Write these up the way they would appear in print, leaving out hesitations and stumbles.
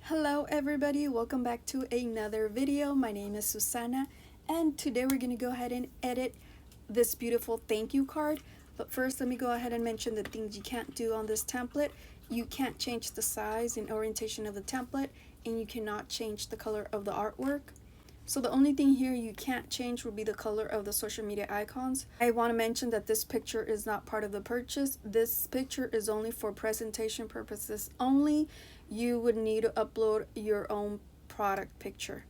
Hello everybody, welcome back to another video. My name is Susana and today we're going to go ahead and edit this beautiful thank you card. But first let me go ahead and mention the things you can't do on this template. You can't change the size and orientation of the template, and you cannot change the color of the artwork. So the only thing here you can't change will be the color of the social media icons. I want to mention that this picture is not part of the purchase. This picture is only for presentation purposes only. You would need to upload your own product picture.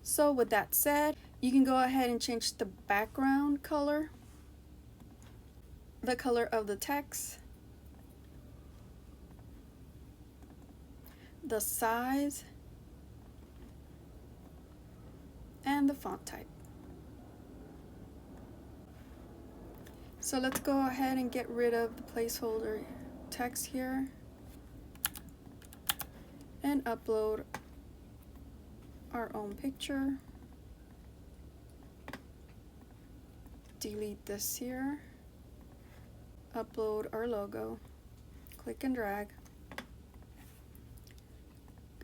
So with that said, you can go ahead and change the background color, the color of the text, the size, and the font type. So let's go ahead and get rid of the placeholder text here and upload our own picture. Delete this here. Upload our logo. Click and drag.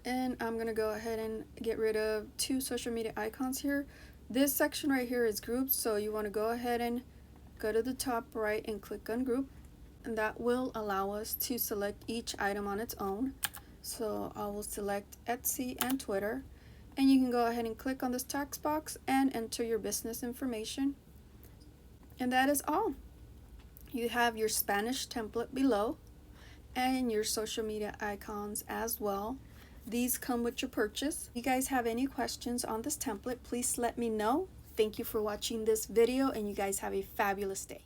And I'm gonna go ahead and get rid of two social media icons here. This section right here is groups, so you want to go ahead and go to the top right and click on group, and that will allow us to select each item on its own. So I will select Etsy and Twitter, and you can go ahead and click on this text box and enter your business information, and that is all. You have your Spanish template below and your social media icons as well. These come with your purchase. If you guys have any questions on this template, please let me know. Thank you for watching this video, and you guys have a fabulous day.